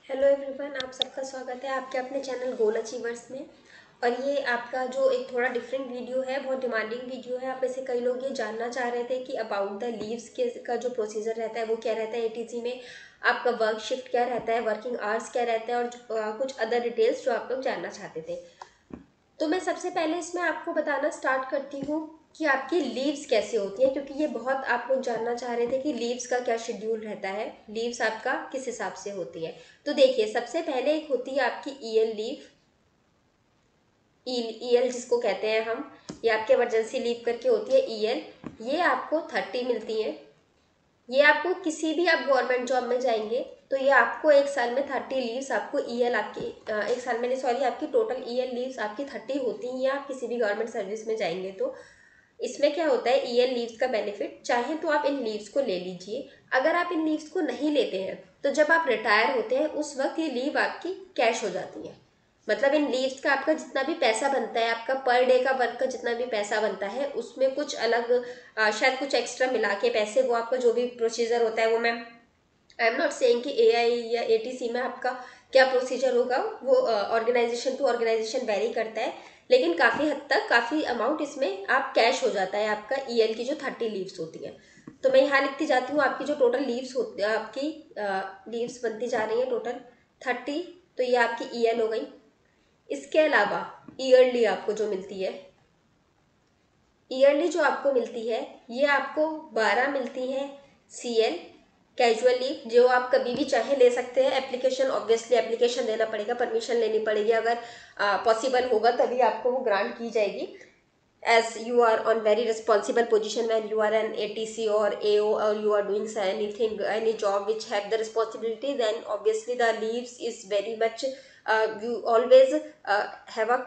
Hello everyone, आप सबका स्वागत है आपके अपने चैनल गोल अचीवर्स में। और ये आपका जो एक थोड़ा डिफरेंट वीडियो है, बहुत डिमांडिंग वीडियो है। आप में से कई लोग ये जानना चाह रहे थे कि अबाउट द लीव्स के का जो प्रोसीजर रहता है वो क्या रहता है एटीसी में, आपका वर्क शिफ्ट क्या रहता है, वर्किंग आवर्स क्या रहता है, और कुछ अदर डिटेल्स जो आप लोग जानना चाहते थे। तो मैं सबसे पहले इसमें आपको बताना स्टार्ट करती हूँ कि आपकी लीव्स कैसे होती हैं, क्योंकि ये बहुत आप लोग जानना चाह रहे थे कि लीव्स का क्या शेड्यूल रहता है, लीव्स आपका किस हिसाब से होती है। तो देखिए, सबसे पहले एक होती है आपकी ईएल लीव, ईएल जिसको कहते हैं हम, ये आपके इमरजेंसी लीव करके होती है ईएल। ये आपको 30 मिलती है। ये आपको किसी भी आप गवर्नमेंट जॉब में जाएंगे तो ये आपको एक साल में 30 लीव्स आपको ईएल आपकी एक साल में नहीं, सॉरी, आपकी टोटल ईएल लीव्स आपकी 30 होती हैं। या आप किसी भी गवर्नमेंट सर्विस में जाएंगे तो इसमें क्या होता है, ईएल लीव्स का बेनिफिट, चाहे तो आप इन लीव्स को ले लीजिए। अगर आप इन लीव्स को नहीं लेते हैं तो जब आप रिटायर होते हैं उस वक्त ये लीव आपकी कैश हो जाती है। मतलब इन लीव्स का आपका जितना भी पैसा बनता है, आपका पर डे का वर्क का जितना भी पैसा बनता है, उसमें कुछ अलग शायद कुछ एक्स्ट्रा मिला के पैसे, वो आपका जो भी प्रोसीजर होता है वो मैं आई एम नॉट सेइंग कि एआई या एटीसी में आपका क्या प्रोसीजर होगा, वो ऑर्गेनाइजेशन टू ऑर्गेनाइजेशन वेरी करता है। लेकिन काफ़ी हद तक काफ़ी अमाउंट इसमें आप कैश हो जाता है आपका ईएल की जो 30 लीव्स होती हैं। तो मैं यहाँ लिखती जाती हूँ आपकी जो टोटल लीव्स होती है, आपकी लीव्स बनती जा रही है टोटल 30। तो ये आपकी ईएल हो गई। इसके अलावा ईयरली आपको जो मिलती है, ईयरली जो आपको मिलती है, ये आपको 12 मिलती है सीएल कैजुअल लीव, जो आप कभी भी चाहे ले सकते हैं। एप्लीकेशन, ऑब्वियसली एप्लीकेशन देना पड़ेगा, परमिशन लेनी पड़ेगी, अगर पॉसिबल होगा तभी आपको वो ग्रांट की जाएगी। as you are on very responsible position when you are an ATC or AO, or you are doing anything, any job which have the responsibility, then obviously the leaves is very much you always have a,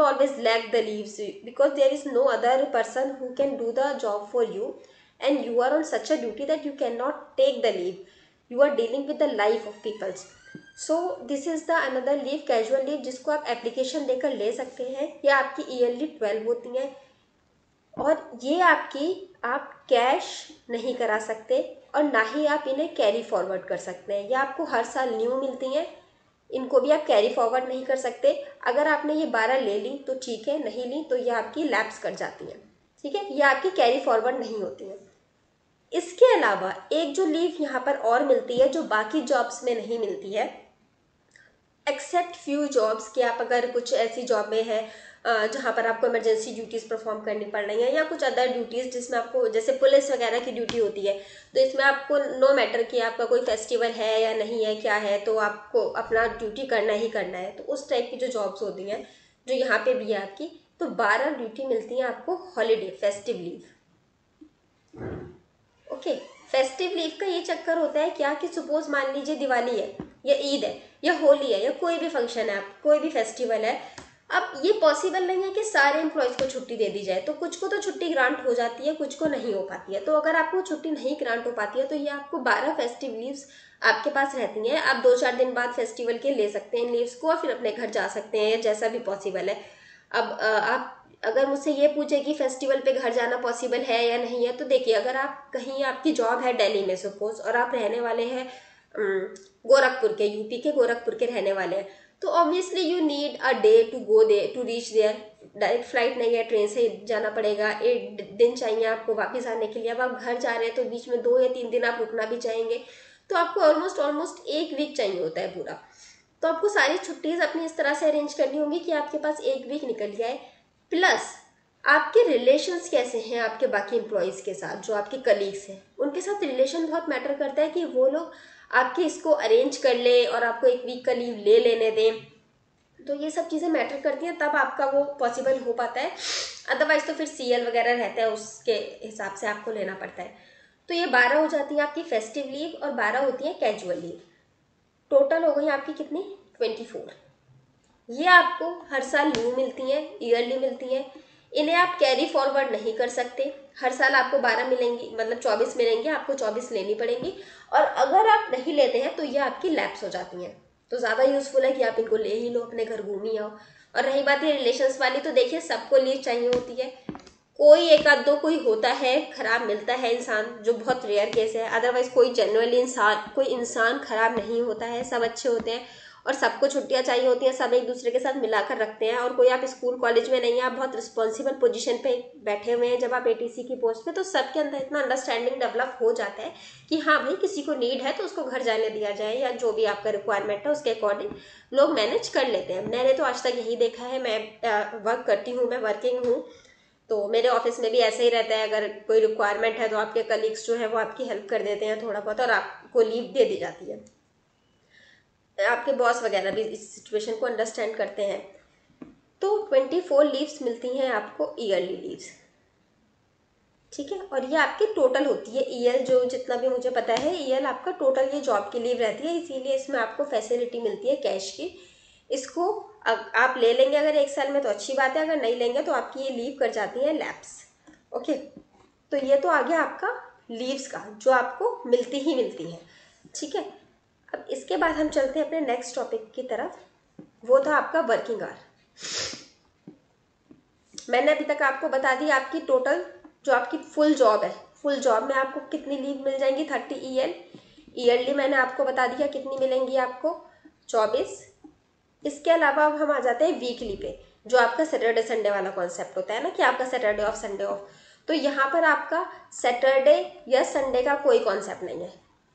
always lack the leaves, because there is no other person who can do the job for you, and you are on such a duty that you cannot take the leave. You are dealing with the life of people. So this is the another leave, casual leave, जिसको आप application देकर ले सकते हैं। या आपकी yearly 12 होती हैं, और ये आपकी आप कैश नहीं करा सकते और ना ही आप इन्हें कैरी फॉरवर्ड कर सकते हैं। ये आपको हर साल न्यू मिलती हैं, इनको भी आप कैरी फॉरवर्ड नहीं कर सकते। अगर आपने ये 12 ले ली तो ठीक है, नहीं ली तो ये आपकी लैप्स कर जाती हैं। ठीक है, ये आपकी कैरी फॉरवर्ड नहीं होती हैं। इसके अलावा एक जो लीव यहाँ पर और मिलती है, जो बाकी जॉब्स में नहीं मिलती है, एक्सेप्ट फ्यू जॉब्स, कि आप अगर कुछ ऐसी जॉब में है जहाँ पर आपको इमरजेंसी ड्यूटीज़ परफॉर्म करनी पड़ रही हैं, या कुछ अदर ड्यूटीज़ जिसमें आपको, जैसे पुलिस वगैरह की ड्यूटी होती है, तो इसमें आपको नो मैटर कि आपका कोई फेस्टिवल है या नहीं है, क्या है, तो आपको अपना ड्यूटी करना ही करना है। तो उस टाइप की जो जॉब्स होती हैं, जो यहाँ पे भी है आपकी, तो 12 ड्यूटी मिलती हैं आपको holiday, festive leave. Okay, festive leave का ये चक्कर होता है क्या, कि सपोज मान लीजिए दिवाली है या ईद है या होली है या कोई भी फंक्शन है, कोई भी फेस्टिवल है, अब ये पॉसिबल नहीं है कि सारे एम्प्लॉयज़ को छुट्टी दे दी जाए। तो कुछ को तो छुट्टी ग्रांट हो जाती है, कुछ को नहीं हो पाती है। तो अगर आपको छुट्टी नहीं ग्रांट हो पाती है तो ये आपको 12 फेस्टिव लीव्स आपके पास रहती हैं। आप 2-4 दिन बाद फेस्टिवल के ले सकते हैं लीव्स को, और फिर अपने घर जा सकते हैं, जैसा भी पॉसिबल है। अब आप अगर मुझसे ये पूछे कि फेस्टिवल पे घर जाना पॉसिबल है या नहीं है, तो देखिए, अगर आप कहीं, आपकी जॉब है दिल्ली में सपोज, और आप रहने वाले हैं गोरखपुर के, यूपी के गोरखपुर के रहने वाले हैं, तो obviously you need a day to go there to reach there. Direct flight नहीं है, ट्रेन से जाना पड़ेगा, 1 दिन चाहिए आपको वापस आने के लिए। अब आप घर जा रहे हैं तो बीच में 2 या 3 दिन आप रुकना भी चाहेंगे, तो आपको ऑलमोस्ट 1 वीक चाहिए होता है पूरा। तो आपको सारी छुट्टीज़ अपनी इस तरह से अरेंज करनी होंगी कि आपके पास 1 वीक निकल जाए। प्लस आपके रिलेशंस कैसे हैं आपके बाकी एम्प्लॉयज़ के साथ, जो आपके कलीग्स हैं, उनके साथ रिलेशन बहुत मैटर करता है, कि वो लोग आपके इसको अरेंज कर ले और आपको 1 वीक का लीव ले लेने दें। तो ये सब चीज़ें मैटर करती हैं, तब आपका वो पॉसिबल हो पाता है। अदरवाइज तो फिर सीएल वगैरह रहता है, उसके हिसाब से आपको लेना पड़ता है। तो ये 12 हो जाती है आपकी फेस्टिव लीव, और 12 होती है कैजुअल लीव। टोटल हो गई आपकी कितनी, 24। ये आपको हर साल न्यू मिलती हैं, ईयरली मिलती हैं। इन्हें आप कैरी फॉरवर्ड नहीं कर सकते। हर साल आपको 12 मिलेंगी, मतलब 24 मिलेंगे, आपको 24 लेनी पड़ेंगी। और अगर आप नहीं लेते हैं तो ये आपकी लैप्स हो जाती हैं। तो ज़्यादा यूज़फुल है कि आप इनको ले ही लो, अपने घर घूम ही आओ। और रही बात ये रिलेशंस वाली, तो देखिए, सबको लीव चाहिए होती है। कोई एक आध दो कोई होता है खराब मिलता है इंसान, जो बहुत रेयर केस है, अदरवाइज कोई जनरली कोई इंसान खराब नहीं होता है, सब अच्छे होते हैं और सबको छुट्टियां चाहिए होती हैं, सब एक दूसरे के साथ मिलाकर रखते हैं। और कोई आप स्कूल कॉलेज में नहीं है, आप बहुत रिस्पॉन्सिबल पोजीशन पे बैठे हुए हैं जब आप एटीसी की पोस्ट पे, तो सबके अंदर इतना अंडरस्टैंडिंग डेवलप हो जाता है कि हाँ भाई किसी को नीड है तो उसको घर जाने दिया जाए, या जो भी आपका रिक्वायरमेंट है उसके अकॉर्डिंग लोग मैनेज कर लेते हैं। मैंने तो आज तक यही देखा है, मैं वर्क करती हूँ, मैं वर्किंग हूँ, तो मेरे ऑफिस में भी ऐसा ही रहता है। अगर कोई रिक्वायरमेंट है तो आपके कलीग्स जो है वो आपकी हेल्प कर देते हैं थोड़ा बहुत, और आपको लीव दे दी जाती है। आपके बॉस वगैरह भी इस सिचुएशन को अंडरस्टैंड करते हैं। तो 24 लीव्स मिलती हैं आपको, ईयरली लीव्स, ठीक है। और ये आपकी टोटल होती है, ईयर जो जितना भी मुझे पता है, ईयर आपका टोटल ये जॉब की लीव रहती है, इसीलिए इसमें आपको फैसिलिटी मिलती है कैश की। इसको आप ले लेंगे अगर एक साल में तो अच्छी बात है, अगर नहीं लेंगे तो आपकी ये लीव कर जाती है लैप्स। ओके, तो ये तो आ गया आपका लीव्स का, जो आपको मिलती ही मिलती है, ठीक है। अब इसके बाद हम चलते हैं अपने नेक्स्ट टॉपिक की तरफ, वो था आपका वर्किंग आवर। मैंने अभी तक आपको बता दी आपकी टोटल जो आपकी फुल जॉब है, फुल जॉब में आपको कितनी लीव मिल जाएंगी, 30 ईयरली मैंने आपको बता दिया कितनी मिलेंगी आपको, 24। इसके अलावा अब हम आ जाते हैं वीकली पे, जो आपका सैटरडे संडे वाला कॉन्सेप्ट होता है ना, कि आपका सैटरडे ऑफ संडे ऑफ। तो यहाँ पर आपका सैटरडे या संडे का कोई कॉन्सेप्ट नहीं है,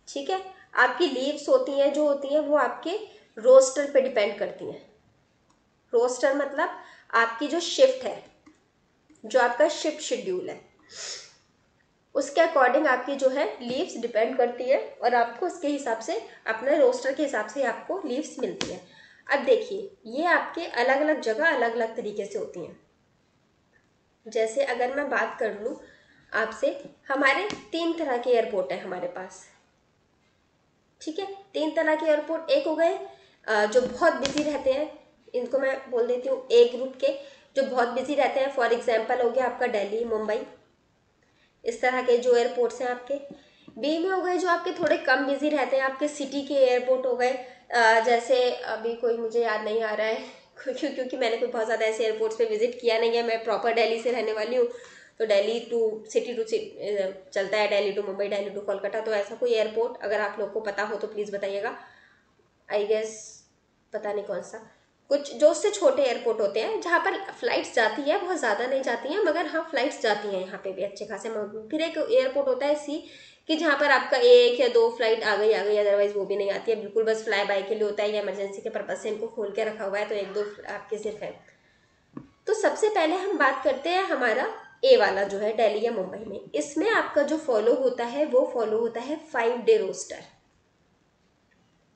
ठीक है। आपकी लीव्स होती हैं जो होती हैं वो आपके रोस्टर पे डिपेंड करती हैं। रोस्टर मतलब आपकी जो शिफ्ट है, जो आपका शिफ्ट शेड्यूल है, उसके अकॉर्डिंग आपकी जो है लीव्स डिपेंड करती है, और आपको उसके हिसाब से, अपने रोस्टर के हिसाब से आपको लीव्स मिलती है। अब देखिए, ये आपके अलग अलग जगह अलग अलग तरीके से होती हैं। जैसे अगर मैं बात कर लूँ आपसे, हमारे 3 तरह के एयरपोर्ट है हमारे पास, ठीक है। 3 तरह के एयरपोर्ट, एक हो गए जो बहुत बिजी रहते हैं, इनको मैं बोल देती हूँ ए ग्रुप के, जो बहुत बिजी रहते हैं। फॉर एग्जांपल हो गया आपका दिल्ली, मुंबई, इस तरह के जो एयरपोर्ट्स हैं आपके। बी में हो गए जो आपके थोड़े कम बिजी रहते हैं, आपके सिटी के एयरपोर्ट हो गए, जैसे अभी कोई मुझे याद नहीं आ रहा है क्योंकि मैंने कोई बहुत ज़्यादा ऐसे एयरपोर्ट्स पे विजिट किया नहीं है, मैं प्रॉपर दिल्ली से रहने वाली हूँ, तो दिल्ली टू सिटी चलता है, दिल्ली टू मुंबई, दिल्ली टू कोलकाता। तो ऐसा कोई एयरपोर्ट अगर आप लोग को पता हो तो प्लीज़ बताइएगा। आई गेस पता नहीं कौन सा, कुछ जो उससे छोटे एयरपोर्ट होते हैं जहाँ पर फ्लाइट्स जाती है, बहुत ज़्यादा नहीं जाती हैं, मगर हाँ फ्लाइट्स जाती हैं यहाँ पे भी अच्छे खासे अमाउंट में। फिर एक एयरपोर्ट होता है सी, कि जहाँ पर आपका 1 या 2 फ्लाइट आ गई, अदरवाइज वो भी नहीं आती है, बिल्कुल बस फ्लाई बाय के लिए होता है, या इमरजेंसी के पर्पज से इनको खोल के रखा हुआ है, तो 1-2 आपके सिर्फ है। तो सबसे पहले हम बात करते हैं हमारा ए वाला जो है दिल्ली या मुंबई में। इसमें आपका जो फॉलो होता है वो फॉलो होता है 5 day roster.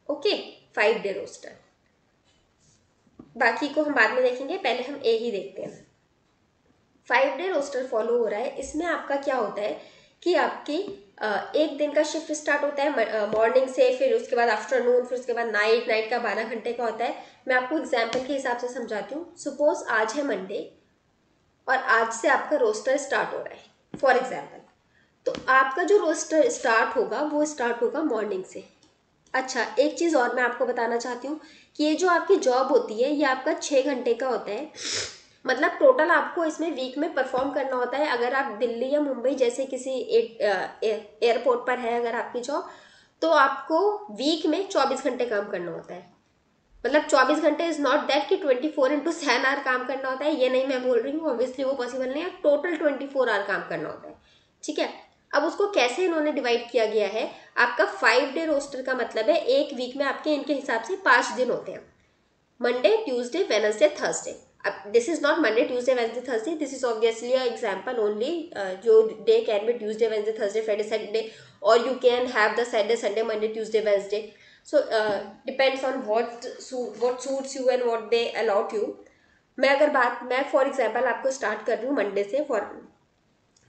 Okay, 5 day roster, बाकी को हम बाद में देखेंगे, पहले हम ए ही देखते हैं। 5 डे रोस्टर फॉलो हो रहा है। इसमें आपका क्या होता है कि आपकी एक दिन का शिफ्ट स्टार्ट होता है मॉर्निंग से, फिर उसके बाद आफ्टरनून, फिर उसके बाद नाइट का 12 घंटे का होता है। मैं आपको एग्जाम्पल के हिसाब से समझाती हूँ। सपोज आज है मंडे और आज से आपका रोस्टर स्टार्ट हो रहा है फॉर एग्जाम्पल, तो आपका जो रोस्टर स्टार्ट होगा वो स्टार्ट होगा मॉर्निंग से। अच्छा, एक चीज़ और मैं आपको बताना चाहती हूँ कि ये जो आपकी जॉब होती है ये आपका 6 घंटे का होता है, मतलब टोटल आपको इसमें वीक में परफॉर्म करना होता है। अगर आप दिल्ली या मुंबई जैसे किसी एक एयरपोर्ट पर है अगर आपकी जॉब, तो आपको वीक में 24 घंटे काम करना होता है। मतलब 24 घंटे इज नॉट दैट कि 24/7 आवर काम करना होता है, ये नहीं मैं बोल रही हूँ, ऑब्वियसली वो पॉसिबल नहीं है, टोटल 24 आवर काम करना होता है, ठीक है। अब उसको कैसे इन्होंने डिवाइड किया गया है, आपका 5 डे रोस्टर का मतलब है एक वीक में आपके इनके हिसाब से 5 दिन होते हैं, मंडे, ट्यूसडे, वेडनेसडे, थर्सडे। अब this is not Monday, Tuesday, Wednesday, Thursday, this is obviously a example only. जो day can be Tuesday, Wednesday, Thursday, Friday, Saturday, और you can have the Saturday, Sunday, Monday, Tuesday, Wednesday. So depends on what suits you and what they allot you. मैं for example आपको start कर रही हूँ Monday से,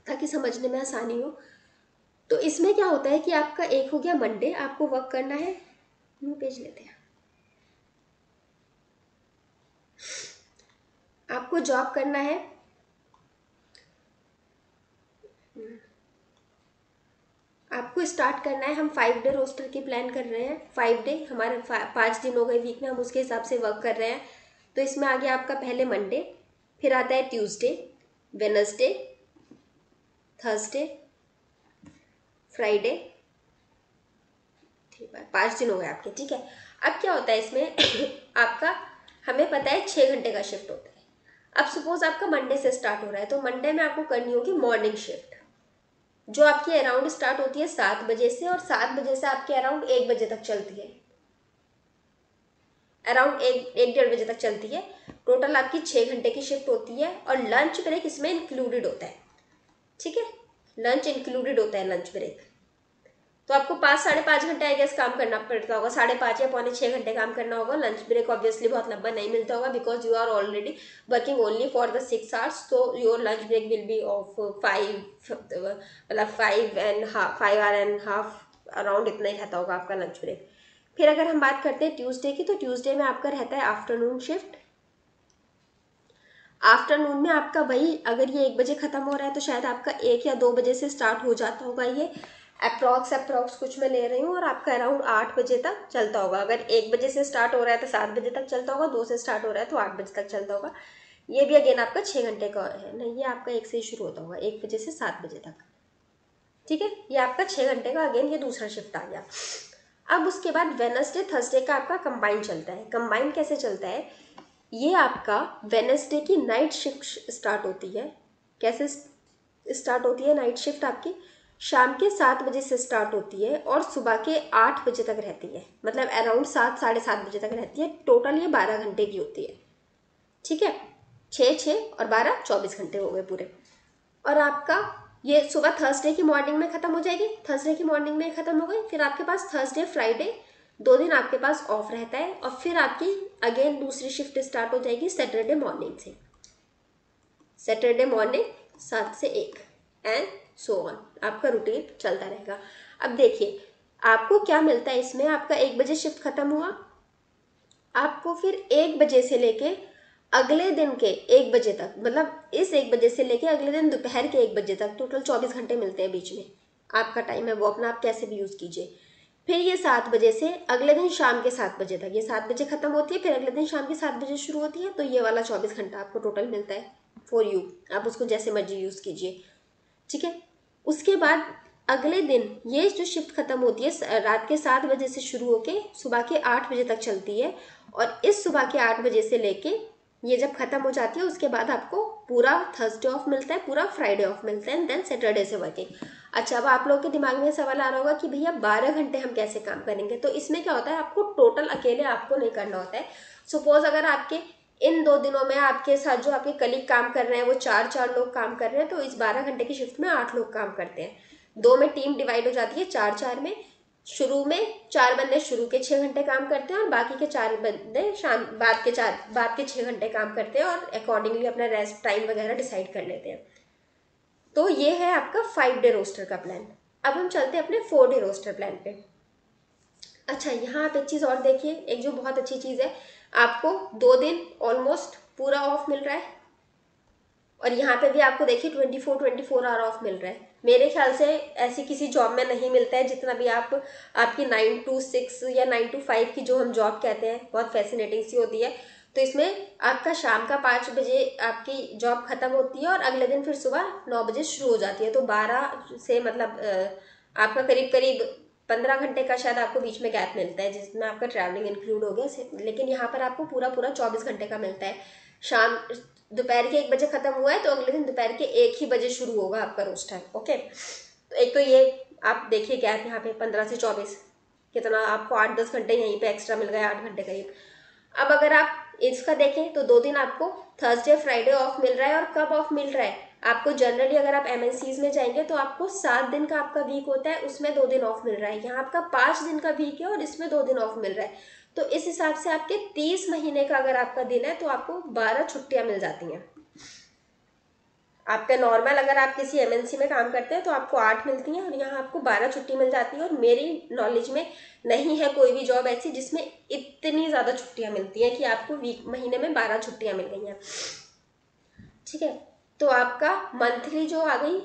ताकि समझने में आसानी हो। तो इसमें क्या होता है कि आपका एक हो गया मंडे, आपको वर्क करना है, न्यू पेज लेते हैं, आपको जॉब करना है, आपको स्टार्ट करना है। हम 5 डे रोस्टर की प्लान कर रहे हैं, 5 डे हमारे 5 दिन हो गए वीक में, हम उसके हिसाब से वर्क कर रहे हैं। तो इसमें आ गया आपका पहले मंडे, फिर आता है ट्यूसडे, वेडनेसडे, थर्सडे, फ्राइडे, 5 दिन हो गए आपके, ठीक है। अब क्या होता है इसमें आपका, हमें पता है 6 घंटे का शिफ्ट होता है। अब सपोज आपका मंडे से स्टार्ट हो रहा है, तो मंडे में आपको करनी होगी मॉर्निंग शिफ्ट, जो आपकी अराउंड स्टार्ट होती है 7 बजे से, और 7 बजे से आपके अराउंड 1 बजे तक चलती है, अराउंड एक 1-1:30 बजे तक चलती है। टोटल आपकी 6 घंटे की शिफ्ट होती है, और लंच ब्रेक इसमें इंक्लूडेड होता है, ठीक है। लंच इंक्लूडेड होता है, लंच ब्रेक। तो आपको 5-5.5 घंटे आई गेस काम करना पड़ता होगा, 5.5 या 5.75 घंटे काम करना होगा। लंच ब्रेक ऑब्वियसली बहुत लंबा नहीं मिलता होगा, because you are already working only for the 6 hours, तो your lunch break will be of 5, मतलब 5.5 अराउंड इतना ही रहता होगा आपका लंच ब्रेक। फिर अगर हम बात करते हैं ट्यूसडे की, तो ट्यूसडे में आपका रहता है आफ्टरनून शिफ्ट। आफ्टरनून में आपका वही, अगर ये 1 बजे खत्म हो रहा है तो शायद आपका 1 या 2 बजे से स्टार्ट हो जाता होगा ये, अप्रॉक्स कुछ मैं ले रही हूँ, और आपका अराउंड 8 बजे तक चलता होगा। अगर 1 बजे से स्टार्ट हो रहा है तो 7 बजे तक चलता होगा, 2 से स्टार्ट हो रहा है तो 8 बजे तक चलता होगा। ये भी अगेन आपका 6 घंटे का है, नहीं ये आपका 1 से ही शुरू होता होगा, 1 बजे से 7 बजे तक, ठीक है। ये आपका 6 घंटे का अगेन ये दूसरा शिफ्ट आ गया। अब उसके बाद वेडनेसडे थर्सडे का आपका कंबाइन चलता है। कंबाइन कैसे चलता है, ये आपका वेडनेसडे की नाइट शिफ्ट स्टार्ट होती है। कैसे स्टार्ट होती है नाइट शिफ्ट आपकी, शाम के 7 बजे से स्टार्ट होती है और सुबह के 8 बजे तक रहती है, मतलब अराउंड 7-7:30 बजे तक रहती है। टोटल ये 12 घंटे की होती है, ठीक है। 6 और 12 24 घंटे हो गए पूरे। और आपका ये सुबह थर्सडे की मॉर्निंग में खत्म हो जाएगी, थर्सडे की मॉर्निंग में खत्म हो गई। फिर आपके पास थर्सडे फ्राइडे 2 दिन आपके पास ऑफ रहता है, और फिर आपकी अगेन दूसरी शिफ्ट स्टार्ट हो जाएगी सैटरडे मॉर्निंग से, सैटरडे मॉर्निंग 7 से 1 एंड सो ऑन, आपका रूटीन चलता रहेगा। अब देखिए आपको क्या मिलता है इसमें, आपका 1 बजे शिफ्ट खत्म हुआ, आपको फिर 1 बजे से लेके अगले दिन के 1 बजे तक, मतलब इस 1 बजे से लेके अगले दिन दोपहर के 1 बजे तक टोटल 24 घंटे मिलते हैं बीच में। आपका टाइम है वो अपना आप कैसे भी यूज़ कीजिए। फिर ये 7 बजे से अगले दिन शाम के 7 बजे तक, ये 7 बजे खत्म होती है, फिर अगले दिन शाम के 7 बजे शुरू होती है, तो ये वाला 24 घंटा आपको टोटल मिलता है फॉर यू। आप उसको जैसे मर्जी यूज़ कीजिए, ठीक है। उसके बाद अगले दिन ये जो शिफ्ट खत्म होती है रात के 7 बजे से शुरू होके सुबह के 8 बजे तक चलती है, और इस सुबह के 8 बजे से लेके ये जब खत्म हो जाती है उसके बाद आपको पूरा थर्सडे ऑफ मिलता है, पूरा फ्राइडे ऑफ मिलता है, एंड देन सैटरडे से वर्किंग। अच्छा, अब आप लोगों के दिमाग में सवाल आ रहा होगा कि भैया 12 घंटे हम कैसे काम करेंगे। तो इसमें क्या होता है, आपको टोटल अकेले आपको नहीं करना होता है। सपोज अगर आपके इन 2 दिनों में आपके साथ जो आपके कलीग काम कर रहे हैं वो 4 लोग काम कर रहे हैं, तो इस 12 घंटे की शिफ्ट में 8 लोग काम करते हैं। 2 में टीम डिवाइड हो जाती है, 4-4 में। शुरू में 4 बंदे शुरू के 6 घंटे काम करते हैं, और बाकी के 4 बंदे शाम बाद के 6 घंटे काम करते हैं, और अकॉर्डिंगली अपना रेस्ट टाइम वगैरह डिसाइड कर लेते हैं। तो ये है आपका 5 डे रोस्टर का प्लान। अब हम चलते हैं अपने 4 डे रोस्टर प्लान पे। अच्छा, यहाँ आप एक चीज़ और देखिए, एक जो बहुत अच्छी चीज़ है, आपको 2 दिन ऑलमोस्ट पूरा ऑफ मिल रहा है, और यहाँ पे भी आपको देखिए 24 आवर ऑफ मिल रहा है। मेरे ख्याल से ऐसी किसी जॉब में नहीं मिलता है जितना भी आपकी 9 to 6 या 9 to 5 की जो हम जॉब कहते हैं, बहुत फैसिनेटिंग सी होती है। तो इसमें आपका शाम का 5 बजे आपकी जॉब खत्म होती है, और अगले दिन फिर सुबह 9 बजे शुरू हो जाती है। तो 12 से मतलब आपका करीब करीब 15 घंटे का शायद आपको बीच में गैप मिलता है, जिसमें आपका ट्रैवलिंग इंक्लूड हो गया। लेकिन यहाँ पर आपको पूरा 24 घंटे का मिलता है। शाम दोपहर के 1 बजे खत्म हुआ है, तो अगले दिन दोपहर के 1 ही बजे शुरू होगा आपका रोस्टर, ओके। तो एक तो ये आप देखिए गैप यहाँ पे 15 से 24, कितना आपको 8-10 घंटे यहीं पे एक्स्ट्रा मिल गया, 8 घंटे करीब। अब अगर आप इसका देखें तो 2 दिन आपको थर्सडे फ्राइडे ऑफ मिल रहा है। और कब ऑफ मिल रहा है आपको, जनरली अगर आप एमएनसीज में जाएंगे तो आपको 7 दिन का आपका वीक होता है, उसमें 2 दिन ऑफ मिल रहा है। यहाँ आपका 5 दिन का वीक है और इसमें 2 दिन ऑफ मिल रहा है। तो इस हिसाब से आपके 30 महीने का अगर आपका दिन है तो आपको 12 छुट्टियां मिल जाती हैं। आपका नॉर्मल अगर आप किसी एमएनसी में काम करते हैं तो आपको 8 मिलती हैं, और यहाँ आपको 12 छुट्टी मिल जाती है। और मेरी नॉलेज में नहीं है कोई भी जॉब ऐसी जिसमें इतनी ज़्यादा छुट्टियां मिलती हैं कि आपको महीने में 12 छुट्टियां मिल गई हैं, ठीक है। तो आपका मंथली जो आ गई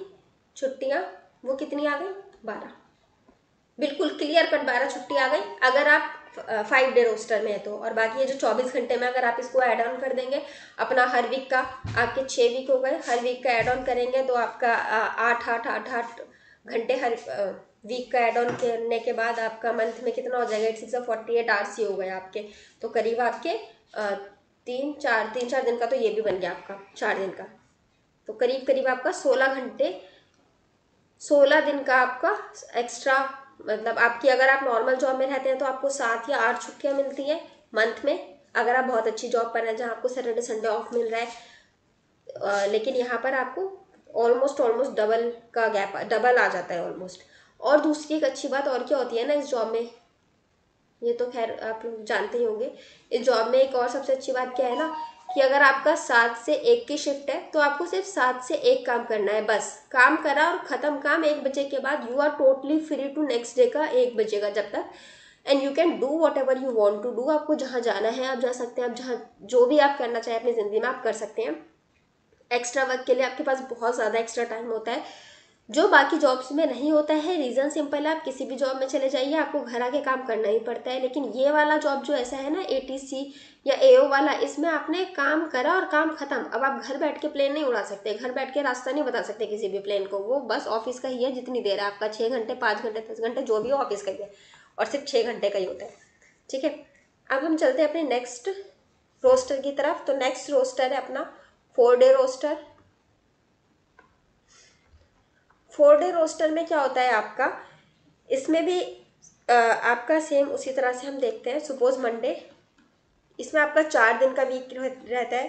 छुट्टियां वो कितनी आ गई, 12, बिल्कुल क्लियर कट 12 छुट्टी आ गई। अगर आप 5 डे रोस्टर में है तो, और बाकी ये जो 24 घंटे में अगर आप इसको ऐड ऑन कर देंगे अपना, हर वीक का आपके 6 वीक हो गए, हर वीक का ऐड ऑन करेंगे तो आपका 8 घंटे हर वीक का ऐड ऑन करने के बाद आपका मंथ में कितना हो जाएगा, 8 आवर्स ही हो गए आपके। तो करीब आपके 3-4 दिन का तो ये भी बन गया आपका, 4 दिन का, तो करीब करीब आपका 16 घंटे, 16 दिन का आपका एक्स्ट्रा, मतलब आपकी अगर आप नॉर्मल जॉब में रहते हैं तो आपको 7 या 8 छुट्टियां मिलती है मंथ में, अगर आप बहुत अच्छी जॉब पर हैं जहाँ आपको सैटरडे संडे ऑफ मिल रहा है। लेकिन यहाँ पर आपको ऑलमोस्ट डबल का गैप, डबल आ जाता है ऑलमोस्ट। और दूसरी एक अच्छी बात और क्या होती है ना इस जॉब में, ये तो खैर आप लोग जानते ही होंगे, इस जॉब में एक और सबसे अच्छी बात क्या है ना, कि अगर आपका 7 से 1 की शिफ्ट है तो आपको सिर्फ 7 से 1 काम करना है, बस काम करा और ख़त्म काम। 1 बजे के बाद you are totally free to next day का 1 बजे का जब तक, and you can do whatever you want to do. आपको जहाँ जाना है आप जा सकते हैं, आप जहाँ जो भी आप करना चाहें अपनी ज़िंदगी में आप कर सकते हैं। एक्स्ट्रा वर्क के लिए आपके पास बहुत ज़्यादा एक्स्ट्रा टाइम होता है जो बाकी जॉब्स में नहीं होता है। रीज़न सिंपल है, आप किसी भी जॉब में चले जाइए आपको घर आके काम करना ही पड़ता है, लेकिन ये वाला जॉब जो ऐसा है ना ATC या AO वाला, इसमें आपने काम करा और काम खत्म। अब आप घर बैठ के प्लेन नहीं उड़ा सकते, घर बैठ के रास्ता नहीं बता सकते किसी भी प्लेन को, वो बस ऑफिस का ही है। जितनी देर है आपका 6 घंटे 5 घंटे 10 घंटे जो भी हो ऑफिस का ही है, और सिर्फ 6 घंटे का ही होता है। ठीक है, अब हम चलते हैं अपने नेक्स्ट रोस्टर की तरफ। तो नेक्स्ट रोस्टर है अपना 4 डे रोस्टर। 4 डे रोस्टर में क्या होता है आपका, इसमें भी आपका सेम उसी तरह से हम देखते हैं। सपोज मंडे, इसमें आपका 4 दिन का वीक रहता है,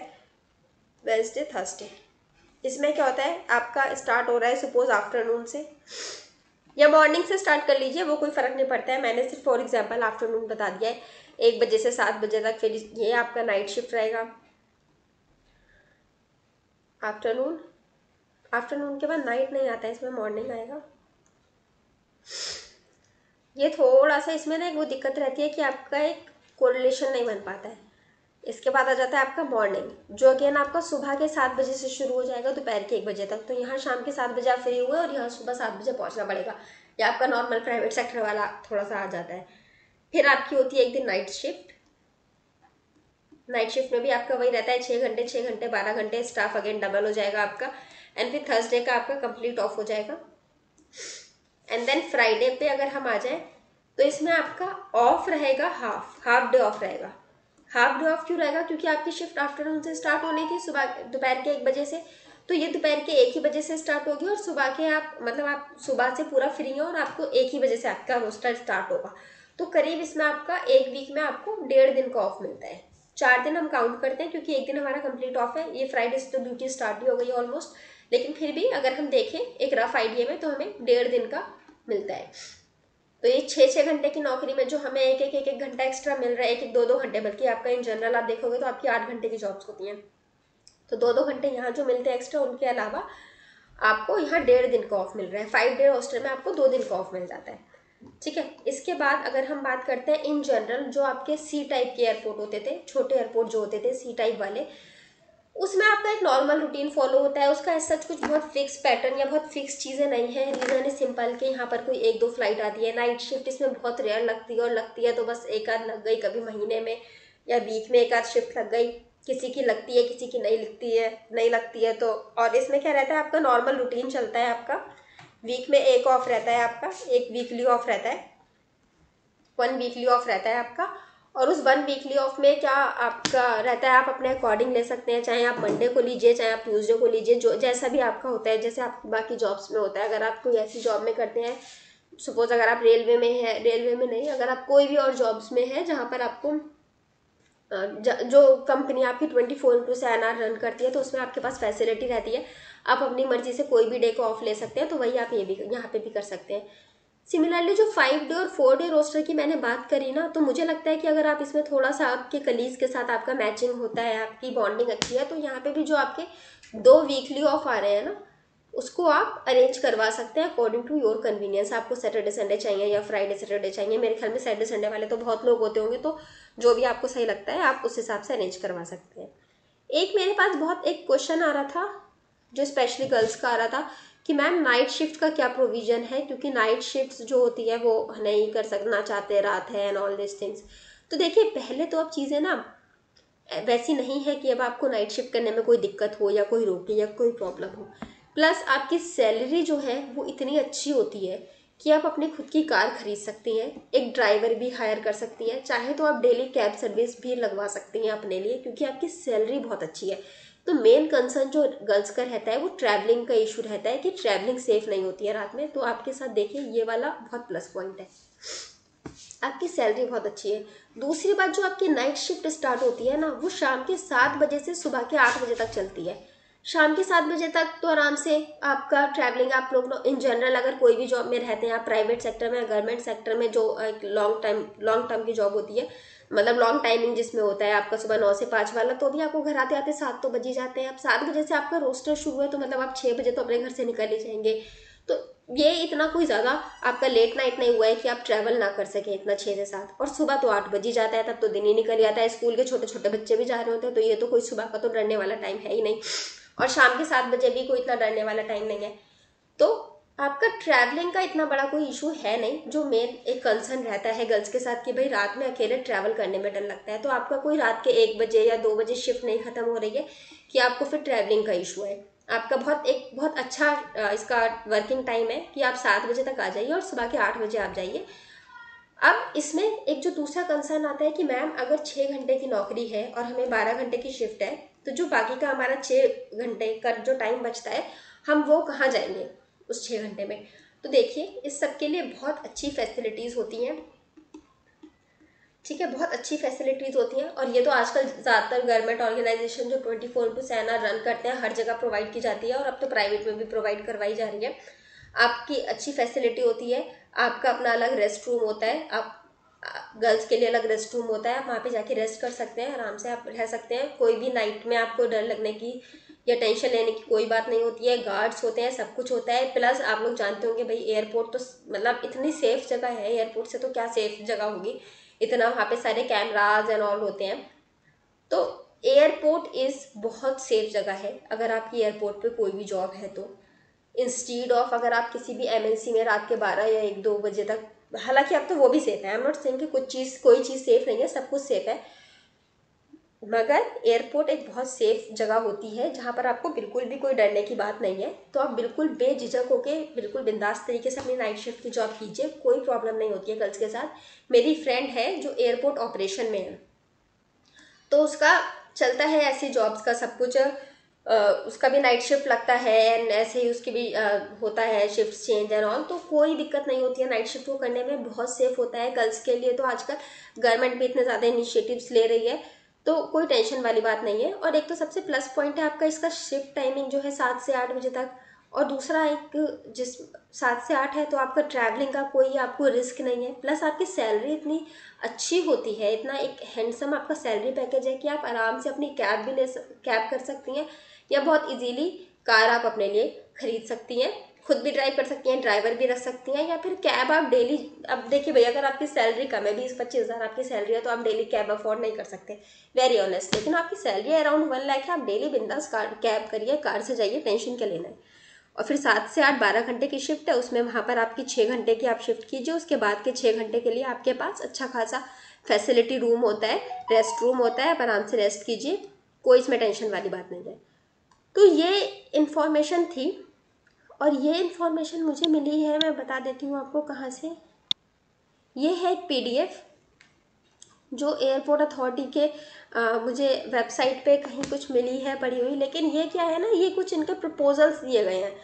वेडनेसडे थर्सडे। इसमें क्या होता है आपका स्टार्ट हो रहा है सपोज आफ्टरनून से या मॉर्निंग से स्टार्ट कर लीजिए, वो कोई फ़र्क नहीं पड़ता है। मैंने सिर्फ फॉर एग्जांपल आफ्टरनून बता दिया है, 1 बजे से 7 बजे तक। फिर ये आपका नाइट शिफ्ट रहेगा। आफ्टरनून के बाद नाइट नहीं आता है, इसमें मॉर्निंग आएगा। ये थोड़ा सा इसमें ना वो दिक्कत रहती है कि आपका एक कोरिलेशन नहीं बन पाता है। इसके बाद आ जाता है आपका मॉर्निंग, जो अगेन आपका सुबह के 7 बजे से शुरू हो जाएगा दोपहर के 1 बजे तक। तो यहाँ शाम के 7 बजे आप फ्री हुए और यहाँ सुबह 7 बजे पहुँचना पड़ेगा। या आपका नॉर्मल प्राइवेट सेक्टर वाला थोड़ा सा आ जाता है। फिर आपकी होती है एक दिन नाइट शिफ्ट। नाइट शिफ्ट में भी आपका वही रहता है 6 घंटे 6 घंटे 12 घंटे, स्टाफ अगेन डबल हो जाएगा आपका। एंड फिर थर्सडे का आपका कंप्लीट ऑफ हो जाएगा। एंड देन फ्राइडे पे अगर हम आ जाए तो इसमें आपका ऑफ रहेगा, हाफ डे ऑफ रहेगा। हाफ डे ऑफ क्यों रहेगा, क्योंकि आपकी शिफ्ट आफ्टरनून से स्टार्ट होनी थी, सुबह दोपहर के 1 बजे से, तो ये दोपहर के 1 ही बजे से स्टार्ट होगी और सुबह के आप मतलब आप सुबह से पूरा फ्री हैं और आपको 1 ही बजे से आपका रोस्टर स्टार्ट होगा। तो करीब इसमें आपका 1 वीक में आपको 1.5 दिन का ऑफ मिलता है। 4 दिन हम काउंट करते हैं क्योंकि 1 दिन हमारा कंप्लीट ऑफ है। ये फ्राइडे से तो ड्यूटी स्टार्ट ही हो गई ऑलमोस्ट, लेकिन फिर भी अगर हम देखें एक रफ आइडिया में तो हमें 1.5 दिन का मिलता है। तो ये 6-6 घंटे की नौकरी में जो हमें एक घंटा एक्स्ट्रा मिल रहा है, 1-2 घंटे, बल्कि आपका इन जनरल आप देखोगे तो आपकी 8 घंटे की जॉब्स होती हैं, तो 2 घंटे यहाँ जो मिलते हैं एक्स्ट्रा, उनके अलावा आपको यहाँ 1.5 दिन का ऑफ मिल रहा है। 5 डे रोस्टर में आपको 2 दिन का ऑफ मिल जाता है। ठीक है, इसके बाद अगर हम बात करते हैं इन जनरल जो आपके C टाइप के एयरपोर्ट होते थे, छोटे एयरपोर्ट जो होते थे C टाइप वाले, उसमें आपका एक नॉर्मल रूटीन फॉलो होता है। उसका ऐसा कुछ बहुत फिक्स पैटर्न या बहुत फिक्स चीज़ें नहीं है। रीज़न है सिंपल कि यहाँ पर कोई 1-2 फ्लाइट आती है। नाइट शिफ्ट इसमें बहुत रेयर लगती है, और लगती है तो बस एक आध लग गई, कभी महीने में या वीक में एक आध शिफ्ट लग गई। किसी की लगती है, किसी की नहीं लगती है तो। और इसमें क्या रहता है आपका नॉर्मल रूटीन चलता है। आपका वीक में एक ऑफ रहता है, आपका एक वीकली ऑफ रहता है, 1 वीकली ऑफ रहता है आपका। और उस 1 वीकली ऑफ में क्या आपका रहता है, आप अपने अकॉर्डिंग ले सकते हैं। चाहे आप मंडे को लीजिए, चाहे आप ट्यूसडे को लीजिए, जो जैसा भी आपका होता है, जैसे आप बाकी जॉब्स में होता है। अगर आप कोई ऐसी जॉब में करते हैं, सपोज अगर आप रेलवे में है, रेलवे में नहीं, अगर आप कोई भी और जॉब्स में है जहाँ पर आपको जो कंपनी आपकी 24/7 रन करती है, तो उसमें आपके पास फैसिलिटी रहती है, आप अपनी मर्जी से कोई भी डे को ऑफ ले सकते हैं। तो वही आप ये भी यहाँ पे भी कर सकते हैं। सिमिलरली जो 5 डे और 4 डे रोस्टर की मैंने बात करी ना, तो मुझे लगता है कि अगर आप इसमें थोड़ा सा आपके कलीग्स के साथ आपका मैचिंग होता है, आपकी बॉन्डिंग अच्छी है, तो यहाँ पे भी जो आपके 2 वीकली ऑफ आ रहे हैं ना, उसको आप अरेंज करवा सकते हैं अकॉर्डिंग टू योर कन्वीनियंस। आपको सैटरडे संडे चाहिए या फ्राइडे सैटरडे चाहिए, मेरे ख्याल में सैटरडे संडे वाले तो बहुत लोग होते होंगे, तो जो भी आपको सही लगता है आप उस हिसाब से अरेंज करवा सकते हैं। एक मेरे पास बहुत एक क्वेश्चन आ रहा था जो स्पेशली गर्ल्स का आ रहा था कि मैम नाइट शिफ्ट का क्या प्रोविज़न है, क्योंकि नाइट शिफ्ट्स जो होती है वो नहीं कर सकना चाहते, रात है एंड ऑल दिस थिंग्स। तो देखिए पहले तो अब चीज़ें ना वैसी नहीं है कि अब आपको नाइट शिफ्ट करने में कोई दिक्कत हो या कोई रोके या कोई प्रॉब्लम हो। प्लस आपकी सैलरी जो है वो इतनी अच्छी होती है कि आप अपनी खुद की कार खरीद सकती हैं, एक ड्राइवर भी हायर कर सकती हैं, चाहे तो आप डेली कैब सर्विस भी लगवा सकती हैं अपने लिए, क्योंकि आपकी सैलरी बहुत अच्छी है। तो मेन कंसर्न जो गर्ल्स का रहता है वो ट्रैवलिंग का इशू रहता है कि ट्रैवलिंग सेफ नहीं होती है रात में। तो आपके साथ देखिए ये वाला बहुत प्लस पॉइंट है, आपकी सैलरी बहुत अच्छी है। दूसरी बात, जो आपकी नाइट शिफ्ट स्टार्ट होती है ना, वो शाम के 7 बजे से सुबह के 8 बजे तक चलती है। शाम के 7 बजे तक तो आराम से आपका ट्रैवलिंग, आप लोग इन जनरल अगर कोई भी जॉब में रहते हैं, आप प्राइवेट सेक्टर में, गवर्नमेंट सेक्टर में, जो एक लॉन्ग टर्म की जॉब होती है, मतलब लॉन्ग टाइमिंग जिसमें होता है आपका सुबह 9 से 5 वाला, तो भी आपको घर आते आते 7 तो बज ही जाते हैं। अब 7 बजे से आपका रोस्टर शुरू है तो मतलब आप 6 बजे तो अपने घर से निकल ही जाएंगे। तो ये इतना कोई ज़्यादा आपका लेट नाइट नहीं हुआ है कि आप ट्रैवल ना कर सकें इतना 6 से 7। और सुबह तो 8 बज ही जाता है, तब तो दिन ही निकल जाता है, स्कूल के छोटे छोटे बच्चे भी जा रहे होते हैं, तो ये तो कोई सुबह का तो डरने वाला टाइम है ही नहीं, और शाम के 7 बजे भी कोई इतना डरने वाला टाइम नहीं है। तो आपका ट्रैवलिंग का इतना बड़ा कोई इशू है नहीं। जो मेन एक कंसर्न रहता है गर्ल्स के साथ कि भाई रात में अकेले ट्रैवल करने में डर लगता है, तो आपका कोई रात के 1 बजे या 2 बजे शिफ्ट नहीं खत्म हो रही है कि आपको फिर ट्रैवलिंग का इशू है। आपका बहुत अच्छा इसका वर्किंग टाइम है कि आप 7 बजे तक आ जाइए और सुबह के 8 बजे आप जाइए। अब इसमें एक जो दूसरा कंसर्न आता है कि मैम अगर 6 घंटे की नौकरी है और हमें 12 घंटे की शिफ्ट है, तो जो बाकी का हमारा 6 घंटे का जो टाइम बचता है, हम वो कहाँ जाएंगे उस 6 घंटे में। तो देखिए इस सब के लिए बहुत अच्छी फैसिलिटीज़ होती हैं, ठीक है, बहुत अच्छी फैसिलिटीज़ होती हैं। और ये तो आजकल ज़्यादातर गवर्नमेंट ऑर्गेनाइजेशन जो 24/7 रन करते हैं, हर जगह प्रोवाइड की जाती है, और अब तो प्राइवेट में भी प्रोवाइड करवाई जा रही है। आपकी अच्छी फैसिलिटी होती है, आपका अपना अलग रेस्ट रूम होता है, आप गर्ल्स के लिए अलग रेस्ट रूम होता है, आप वहाँ पे जाके रेस्ट कर सकते हैं, आराम से आप रह सकते हैं। कोई भी नाइट में आपको डर लगने की या टेंशन लेने की कोई बात नहीं होती है, गार्ड्स होते हैं, सब कुछ होता है। प्लस आप लोग जानते होंगे भाई एयरपोर्ट तो मतलब इतनी सेफ जगह है, एयरपोर्ट से तो क्या सेफ जगह होगी, इतना वहाँ पे सारे कैमराज एंड ऑल होते हैं। तो एयरपोर्ट इज़ बहुत सेफ जगह है अगर आपकी एयरपोर्ट पे कोई भी जॉब है तो। इंस्टीड ऑफ अगर आप किसी भी एमएनसी में रात के 12 या 1-2 बजे तक, हालांकि अब तो वो भी सेफ है, आई एम नॉट सेइंग कि कोई चीज़ सेफ नहीं है, सब कुछ सेफ है, मगर एयरपोर्ट एक बहुत सेफ जगह होती है जहाँ पर आपको बिल्कुल भी कोई डरने की बात नहीं है। तो आप बिल्कुल बेझिझक होके बिल्कुल बिंदास तरीके से अपनी नाइट शिफ्ट की जॉब कीजिए, कोई प्रॉब्लम नहीं होती है गर्ल्स के साथ। मेरी फ्रेंड है जो एयरपोर्ट ऑपरेशन में है, तो उसका चलता है ऐसी जॉब्स का सब कुछ, उसका भी नाइट शिफ्ट लगता है एंड ऐसे ही उसकी भी होता है शिफ्ट चेंज एंड ऑल, तो कोई दिक्कत नहीं होती है नाइट शिफ्ट को करने में, बहुत सेफ होता है गर्ल्स के लिए। तो आजकल गवर्नमेंट भी इतने ज़्यादा इनिशिएटिव्स ले रही है, तो कोई टेंशन वाली बात नहीं है। और एक तो सबसे प्लस पॉइंट है आपका इसका शिफ्ट टाइमिंग जो है 7 से 8 बजे तक, और दूसरा एक जिस 7 से 8 है तो आपका ट्रैवलिंग का कोई आपको रिस्क नहीं है। प्लस आपकी सैलरी इतनी अच्छी होती है, इतना एक हैंडसम आपका सैलरी पैकेज है कि आप आराम से अपनी कैब कर सकती हैं, या बहुत इजीली कार आप अपने लिए खरीद सकती हैं, खुद भी ड्राइव कर सकती हैं, ड्राइवर भी रख सकती हैं, या फिर कैब आप डेली। अब देखिए भैया अगर आपकी सैलरी कम है, 20-25 हज़ार आपकी सैलरी है, तो आप डेली कैब अफोर्ड नहीं कर सकते, वेरी ऑनेस्ट। लेकिन आपकी सैलरी अराउंड 1 लाख है, आप डेली बिंदास कैब करिए, कार से जाइए, टेंशन क्या लेना है। और फिर 7 से 8 12 घंटे की शिफ्ट है, उसमें वहाँ पर आपकी 6 घंटे की आप शिफ्ट कीजिए, उसके बाद के 6 घंटे के लिए आपके पास अच्छा खासा फैसिलिटी रूम होता है, रेस्ट रूम होता है, आप आराम से रेस्ट कीजिए, कोई इसमें टेंशन वाली बात नहीं है। तो ये इन्फॉर्मेशन थी, और ये इन्फॉर्मेशन मुझे मिली है, मैं बता देती हूँ आपको कहाँ से। ये है एक पीडीएफ जो एयरपोर्ट अथॉरिटी के मुझे वेबसाइट पे कहीं कुछ मिली है पड़ी हुई। लेकिन ये क्या है ना, ये कुछ इनके प्रपोजल्स दिए गए हैं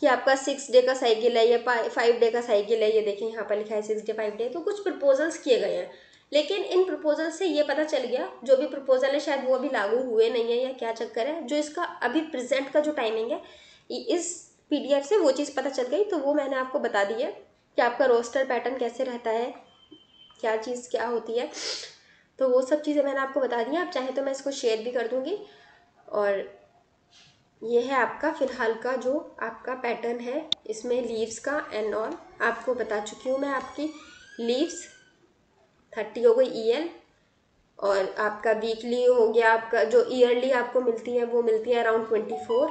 कि आपका 6 डे का साइकिल है या 5 डे का साइकिल है, ये देखिए यहाँ पर लिखा है 6 डे 5 डे, तो कुछ प्रपोजल्स किए गए हैं। लेकिन इन प्रपोजल से ये पता चल गया, जो भी प्रपोजल है शायद वो अभी लागू हुए नहीं है या क्या चक्कर है, जो इसका अभी प्रेजेंट का जो टाइमिंग है इस पीडीएफ से वो चीज़ पता चल गई, तो वो मैंने आपको बता दी है कि आपका रोस्टर पैटर्न कैसे रहता है, क्या चीज़ क्या होती है। तो वो सब चीज़ें मैंने आपको बता दी हैं, आप चाहें तो मैं इसको शेयर भी कर दूँगी। और ये है आपका फ़िलहाल का जो आपका पैटर्न है, इसमें लीव्स का एंड ऑल आपको बता चुकी हूँ मैं। आपकी लीव्स 30 हो गई ईएल, और आपका वीकली हो गया, आपका जो ईयरली आपको मिलती है वो मिलती है अराउंड 24,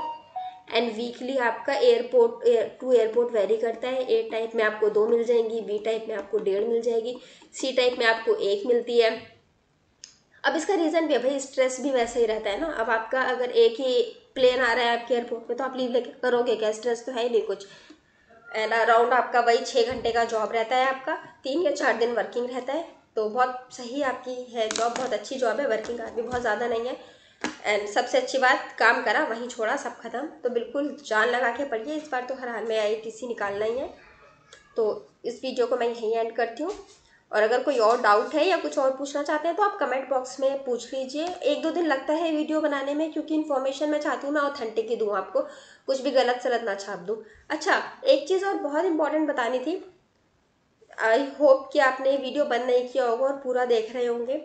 एंड वीकली आपका एयरपोर्ट टू एयरपोर्ट वेरी करता है। ए टाइप में आपको 2 मिल जाएंगी, बी टाइप में आपको 1.5 मिल जाएगी, सी टाइप में आपको 1 मिलती है। अब इसका रीज़न भी है भाई, स्ट्रेस भी वैसे ही रहता है ना। अब आपका अगर एक ही प्लेन आ रहा है आपके एयरपोर्ट पे तो आप लीव लेके करोगे क्या? स्ट्रेस तो है ही नहीं कुछ। एंड अराउंड आपका वही 6 घंटे का जॉब रहता है, आपका 3 या 4 दिन वर्किंग रहता है, तो बहुत सही आपकी है जॉब, बहुत अच्छी जॉब है, वर्किंग आवर भी बहुत ज़्यादा नहीं है। एंड सबसे अच्छी बात, काम करा वहीं छोड़ा, सब खत्म। तो बिल्कुल जान लगा के पढ़िए, इस बार तो हर हाल में IITC निकालना ही है। तो इस वीडियो को मैं यहीं एंड करती हूँ। और अगर कोई और डाउट है या कुछ और पूछना चाहते हैं तो आप कमेंट बॉक्स में पूछ लीजिए। 1-2 दिन लगता है वीडियो बनाने में, क्योंकि इन्फॉर्मेशन मैं चाहती हूँ मैं ऑथेंटिक ही दूँ आपको, कुछ भी गलत सलत ना छाप दूँ। अच्छा, एक चीज़ और बहुत इंपॉर्टेंट बतानी थी। आई होप कि आपने वीडियो बंद नहीं किया होगा और पूरा देख रहे होंगे।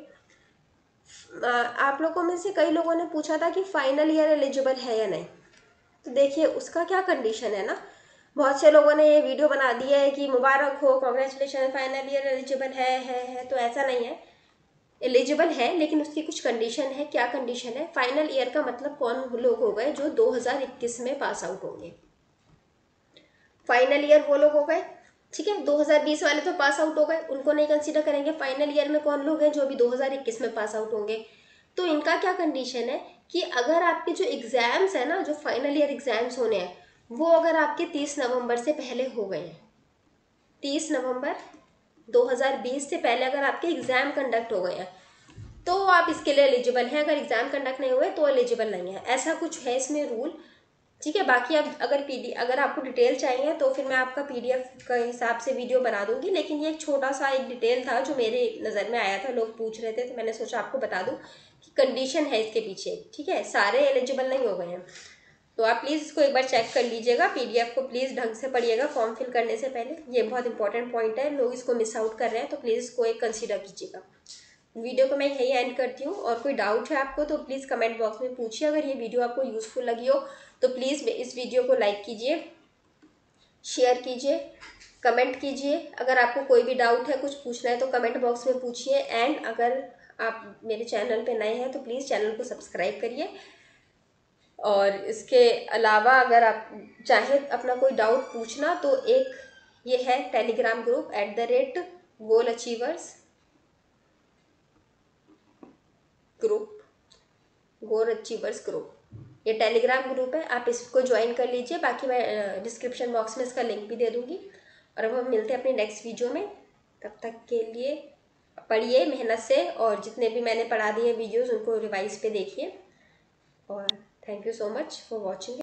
आप लोगों में से कई लोगों ने पूछा था कि फाइनल ईयर एलिजिबल है या नहीं। तो देखिए उसका क्या कंडीशन है ना, बहुत से लोगों ने ये वीडियो बना दिया है कि मुबारक हो, कॉन्ग्रेचुलेशन, फाइनल ईयर एलिजिबल है। तो ऐसा नहीं है, एलिजिबल है लेकिन उसकी कुछ कंडीशन है। क्या कंडीशन है? फाइनल ईयर का मतलब कौन लोग हो गए जो 2021 में पास आउट होंगे। फाइनल ईयर वो लोग हो गए, ठीक है, 2020 वाले तो पास आउट हो गए, उनको नहीं कंसीडर करेंगे। फाइनल ईयर में कौन लोग हैं? जो भी 2021 में पास आउट होंगे। तो इनका क्या कंडीशन है कि अगर आपके जो एग्जाम्स है ना, जो फाइनल ईयर एग्जाम्स होने हैं, वो अगर आपके 30 नवंबर से पहले हो गए हैं, 30 नवंबर 2020 से पहले अगर आपके एग्जाम कंडक्ट हो गए हैं, तो आप इसके लिए एलिजिबल हैं। अगर एग्जाम कंडक्ट नहीं हुए तो एलिजिबल नहीं है, ऐसा कुछ है इसमें रूल, ठीक है। बाकी अब अगर आपको डिटेल चाहिए तो फिर मैं आपका PDF के हिसाब से वीडियो बना दूंगी, लेकिन ये एक छोटा सा एक डिटेल था जो मेरे नज़र में आया था, लोग पूछ रहे थे, तो मैंने सोचा आपको बता दूं कि कंडीशन है इसके पीछे, ठीक है। सारे एलिजिबल नहीं हो गए हैं, तो आप प्लीज़ इसको एक बार चेक कर लीजिएगा। PDF को प्लीज़ ढंग से पढ़िएगा फॉर्म फिल करने से पहले, ये बहुत इंपॉर्टेंट पॉइंट है, लोग इसको मिस आउट कर रहे हैं, तो प्लीज़ इसको एक कंसिडर कीजिएगा। वीडियो को मैं यही एंड करती हूँ, और कोई डाउट है आपको तो प्लीज़ कमेंट बॉक्स में पूछिए। अगर ये वीडियो आपको यूज़फुल लगी हो तो प्लीज़ इस वीडियो को लाइक कीजिए, शेयर कीजिए, कमेंट कीजिए। अगर आपको कोई भी डाउट है, कुछ पूछना है तो कमेंट बॉक्स में पूछिए। एंड अगर आप मेरे चैनल पे नए हैं तो प्लीज़ चैनल को सब्सक्राइब करिए। और इसके अलावा अगर आप चाहें अपना कोई डाउट पूछना तो एक ये है टेलीग्राम ग्रुप @goalachievers ग्रुप, गोल अचीवर्स ग्रुप, ये टेलीग्राम ग्रुप है, आप इसको ज्वाइन कर लीजिए। बाकी मैं डिस्क्रिप्शन बॉक्स में इसका लिंक भी दे दूंगी। और अब हम मिलते हैं अपने नेक्स्ट वीडियो में, तब तक के लिए पढ़िए मेहनत से, और जितने भी मैंने पढ़ा दिए वीडियोस उनको रिवाइज पे देखिए। और thank you so much for watching.